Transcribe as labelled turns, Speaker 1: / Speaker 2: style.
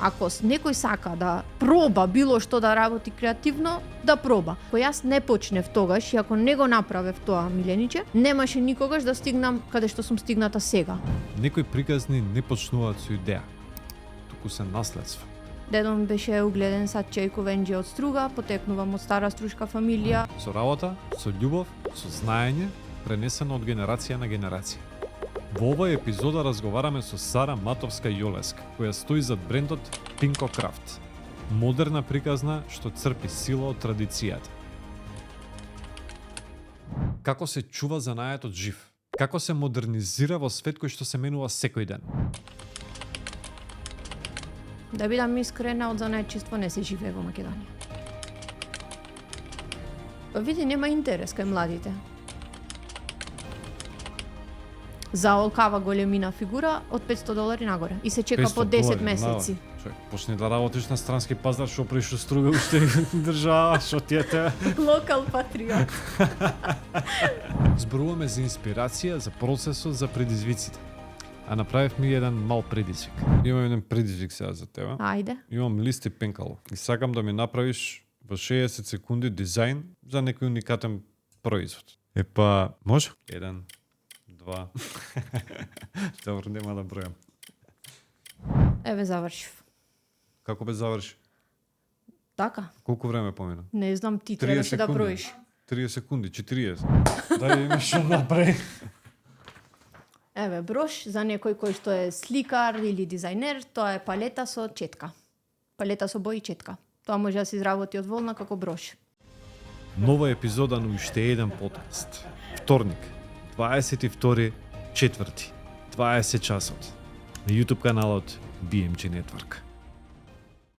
Speaker 1: Ако некој сака да проба било што да работи креативно, да проба. Ако јас не почнев тогаш и ако не го направев тоа милениче, немаше никогаш да стигнам каде што сум стигната сега.
Speaker 2: Некои приказни не почнуваат со идеја, туку се наследство.
Speaker 1: Дедо ми беше угледен садчејко венџи од струга, потекнувам од стара струшка фамилија.
Speaker 2: Со работа, со љубов, со знаење, пренесено од генерација на генерација. Во оваа епизода разговараме со Сара Матовска Јолеска, која стои зад брендот Pinko Craft. Модерна приказна што црпи сила од традицијата. Како се чува занаетот жив? Како се модернизира во свет кој што се менува секој ден?
Speaker 1: Да бидам искрена, од занаетчиство не се живее во Македонија. Па види, нема интерес кај младите. За олкава големина фигура од $500 нагоре и се чека по 10 месеци.
Speaker 2: Човек, почни да работиш на странски пазар, што приш струга уште држава, што тиете.
Speaker 1: Локал патриот.
Speaker 2: Зборуваме за инспирација, за процесот, за предизвиците. А направивме еден мал предизвик. Имам еден предизвик сега за тебе.
Speaker 1: Ајде.
Speaker 2: Имам лист и пенкало. И сакам да ми направиш во 60 секунди дизајн за некој уникатен производ. Епа, може? 1, 2. Добро, нема да бројам.
Speaker 1: Еве завршив.
Speaker 2: Како бе заврши?
Speaker 1: Така?
Speaker 2: Колку време помина?
Speaker 1: Не знам, ти
Speaker 2: 30
Speaker 1: требаше да
Speaker 2: секунди.
Speaker 1: броиш.
Speaker 2: 30 секунди, 40. Дај ми што направи.
Speaker 1: Еве, брош за некој кој што е сликар или дизајнер, тоа е палета со четка. Палета со бои и четка. Тоа може да се изработи од волна како брош.
Speaker 2: Нова епизода на уште еден подкаст. Вторник, 22/4, 20 часот. На YouTube каналот BMG Network.